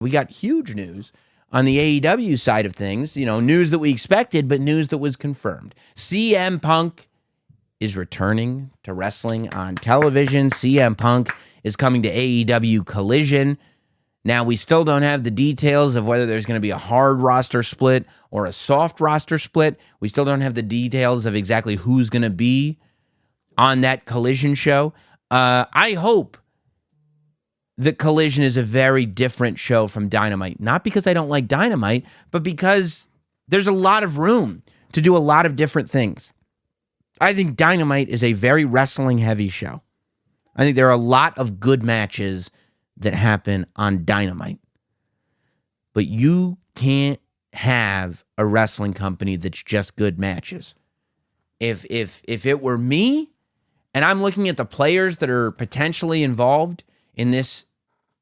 we got huge news on the AEW side of things. News that we expected, but news that was confirmed. CM Punk is returning to wrestling on television. CM Punk is coming to AEW Collision. Now, we still don't have the details of whether there's going to be a hard roster split or a soft roster split. We still don't have the details of exactly who's going to be on that Collision show. I hope that Collision is a very different show from Dynamite. Not because I don't like Dynamite, but because there's a lot of room to do a lot of different things. I think Dynamite is a very wrestling-heavy show. I think there are a lot of good matches that happen on Dynamite. But you can't have a wrestling company that's just good matches. If it were me, and I'm looking at the players that are potentially involved in this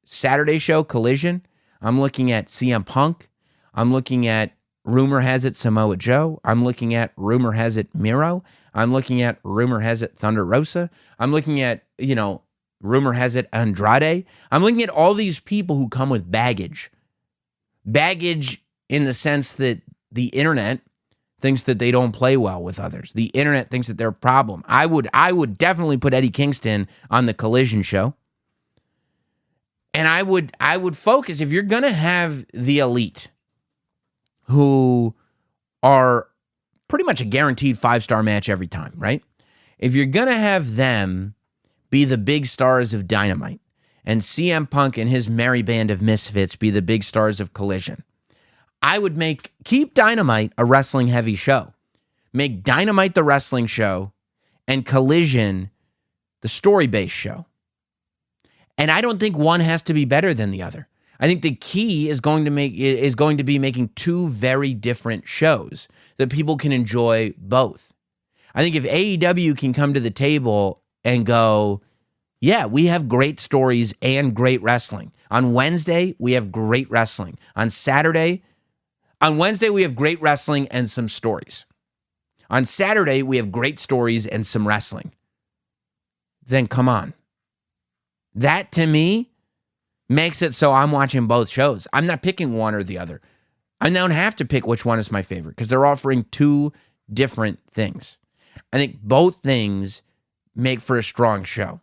Saturday show, Collision, I'm looking at CM Punk. I'm looking at, rumor has it, Samoa Joe. I'm looking at, rumor has it, Miro. I'm looking at, rumor has it, Thunder Rosa. I'm looking at, rumor has it, Andrade. I'm looking at all these people who come with baggage. Baggage in the sense that the internet thinks that they don't play well with others. The internet thinks that they're a problem. I would definitely put Eddie Kingston on the Collision show. And I would focus, if you're going to have the elite who are pretty much a guaranteed 5-star match every time, right? If you're going to have them be the big stars of Dynamite and CM Punk and his merry band of misfits be the big stars of Collision, I would keep Dynamite a wrestling heavy show. Make Dynamite the wrestling show and Collision the story-based show. And I don't think one has to be better than the other. I think the key is going to be making two very different shows that people can enjoy both. I think if AEW can come to the table and go, yeah, we have great stories and great wrestling. On Wednesday, we have great wrestling. On Wednesday, we have great wrestling and some stories. On Saturday, we have great stories and some wrestling. Then come on. That, to me, makes it so I'm watching both shows. I'm not picking one or the other. I don't have to pick which one is my favorite because they're offering two different things. I think both things make for a strong show.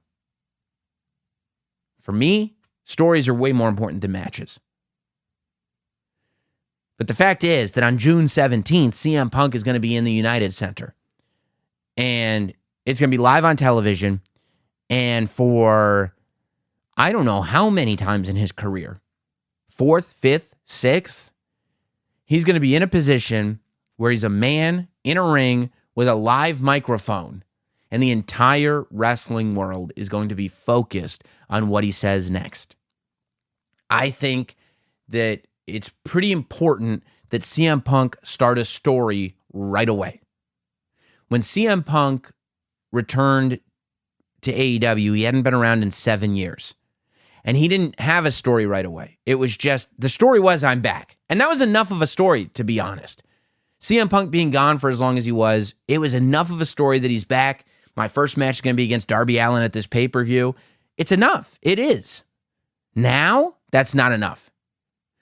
For me, stories are way more important than matches. But the fact is that on June 17th, CM Punk is going to be in the United Center. And it's going to be live on television. And for, I don't know how many times in his career, 4th, 5th, 6th, he's going to be in a position where he's a man in a ring with a live microphone. And the entire wrestling world is going to be focused on what he says next. I think that it's pretty important that CM Punk start a story right away. When CM Punk returned to AEW, he hadn't been around in 7 years. And he didn't have a story right away. It was just, the story was, I'm back. And that was enough of a story, to be honest. CM Punk being gone for as long as he was, it was enough of a story that he's back. My first match is going to be against Darby Allin at this pay-per-view. It's enough. It is. Now, that's not enough.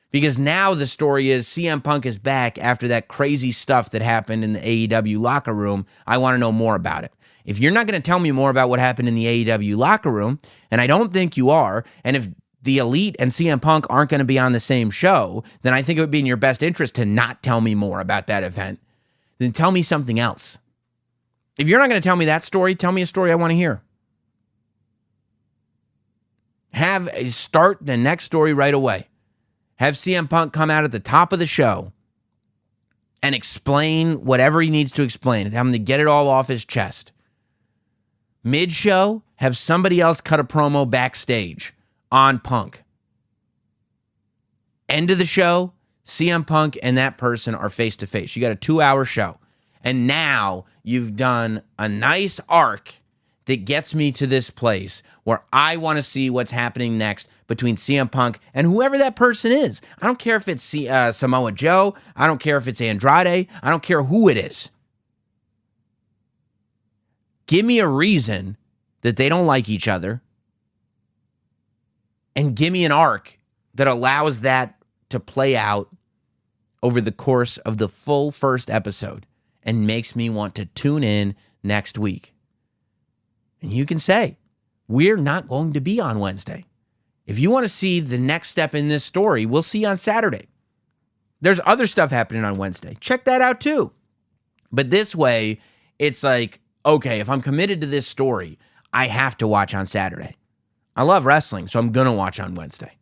Because now the story is CM Punk is back after that crazy stuff that happened in the AEW locker room. I want to know more about it. If you're not going to tell me more about what happened in the AEW locker room, and I don't think you are, and if the Elite and CM Punk aren't going to be on the same show, then I think it would be in your best interest to not tell me more about that event. Then tell me something else. If you're not going to tell me that story, tell me a story I want to hear. Start the next story right away. Have CM Punk come out at the top of the show and explain whatever he needs to explain. Have him to get it all off his chest. Mid-show, have somebody else cut a promo backstage on Punk. End of the show, CM Punk and that person are face-to-face. You got a 2-hour show. And now you've done a nice arc that gets me to this place where I want to see what's happening next between CM Punk and whoever that person is. I don't care if it's Samoa Joe. I don't care if it's Andrade. I don't care who it is. Give me a reason that they don't like each other and give me an arc that allows that to play out over the course of the full first episode and makes me want to tune in next week. And you can say, we're not going to be on Wednesday. If you want to see the next step in this story, we'll see you on Saturday. There's other stuff happening on Wednesday. Check that out too. But this way, it's like, okay, if I'm committed to this story, I have to watch on Saturday. I love wrestling, so I'm going to watch on Wednesday.